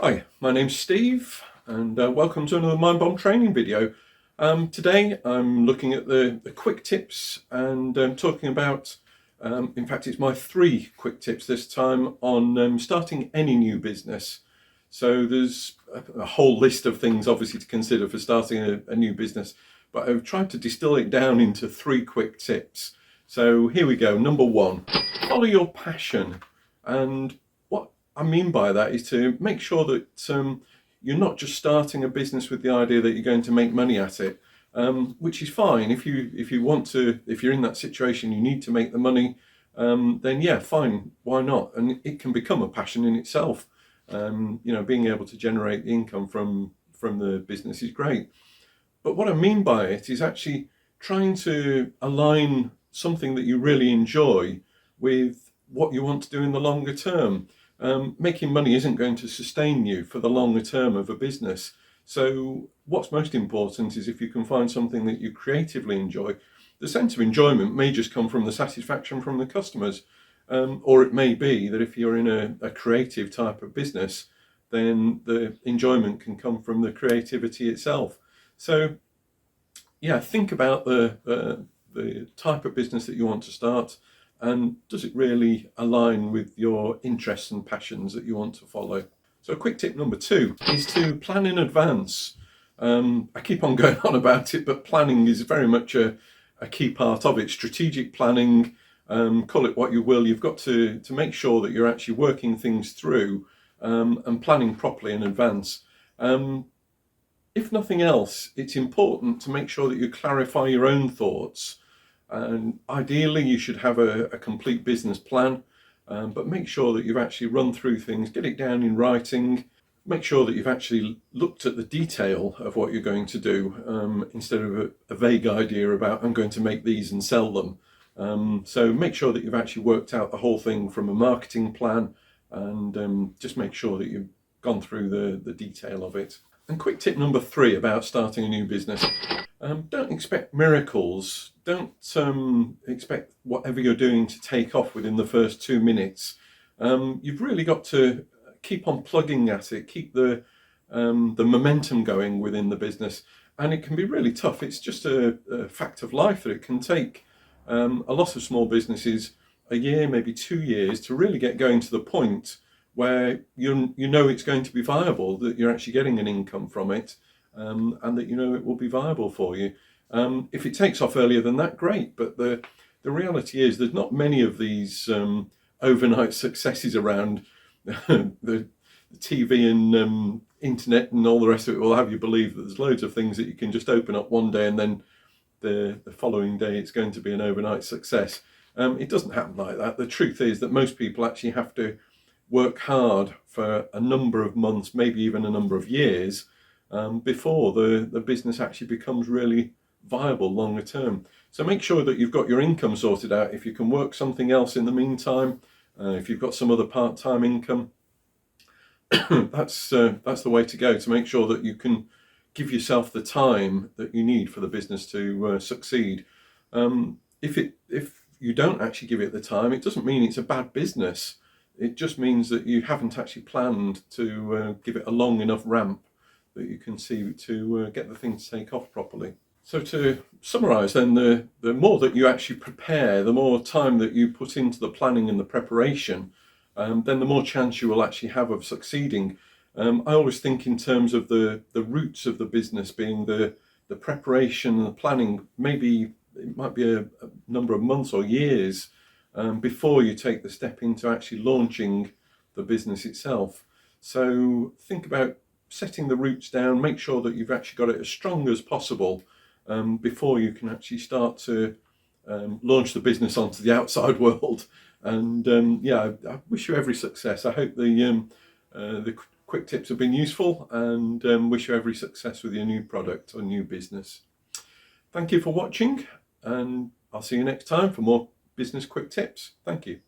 Hi, my name's Steve and welcome to another Mind Bomb training video. Today I'm looking at the quick tips and talking about, in fact it's my 3 quick tips this time on starting any new business. So there's a whole list of things obviously to consider for starting a new business, but I've tried to distill it down into 3 quick tips. So here we go. Number 1, follow your passion. And what I mean by that is to make sure that you're not just starting a business with the idea that you're going to make money at it, which is fine. If you want to, if you're in that situation, you need to make the money, then yeah, fine, why not? And it can become a passion in itself. Being able to generate income from the business is great. But what I mean by it is actually trying to align something that you really enjoy with what you want to do in the longer term. Making money isn't going to sustain you for the longer term of a business. So what's most important is if you can find something that you creatively enjoy. The sense of enjoyment may just come from the satisfaction from the customers, or it may be that if you're in a creative type of business, then the enjoyment can come from the creativity itself. So yeah, think about the type of business that you want to start, and does it really align with your interests and passions that you want to follow. So quick tip number 2 is to plan in advance. I keep on going on about it, but planning is very much a key part of it. Strategic planning, call it what you will, you've got to make sure that you're actually working things through and planning properly in advance. If nothing else, it's important to make sure that you clarify your own thoughts. And ideally, you should have a complete business plan, but make sure that you've actually run through things, get it down in writing, make sure that you've actually looked at the detail of what you're going to do, instead of a vague idea about I'm going to make these and sell them. So make sure that you've actually worked out the whole thing from a marketing plan, and just make sure that you've gone through the detail of it. And quick tip number 3 about starting a new business. Don't expect miracles. Don't expect whatever you're doing to take off within the first 2 minutes. You've really got to keep on plugging at it, keep the momentum going within the business. And it can be really tough. It's just a fact of life that it can take a lot of small businesses a year, maybe 2 years, to really get going to the point where you know it's going to be viable, that you're actually getting an income from it, and that you know it will be viable for you. If it takes off earlier than that, great, but the reality is there's not many of these overnight successes around. The TV and internet and all the rest of it will have you believe that there's loads of things that you can just open up one day and then the following day it's going to be an overnight success. It doesn't happen like that. The truth is that most people actually have to work hard for a number of months, maybe even a number of years, before the business actually becomes really viable longer term. So make sure that you've got your income sorted out. If you can work something else in the meantime, if you've got some other part-time income, that's the way to go, to make sure that you can give yourself the time that you need for the business to succeed. If you don't actually give it the time, it doesn't mean it's a bad business. It just means that you haven't actually planned to give it a long enough ramp that you can see to get the thing to take off properly. So to summarise then, the more that you actually prepare, the more time that you put into the planning and the preparation, then the more chance you will actually have of succeeding. I always think in terms of the roots of the business being the preparation and the planning. Maybe it might be a number of months or years before you take the step into actually launching the business itself. So think about setting the roots down, make sure that you've actually got it as strong as possible before you can actually start to launch the business onto the outside world. And yeah, I wish you every success. I hope the quick tips have been useful, and wish you every success with your new product or new business. Thank you for watching, and I'll see you next time for more business quick tips. Thank you.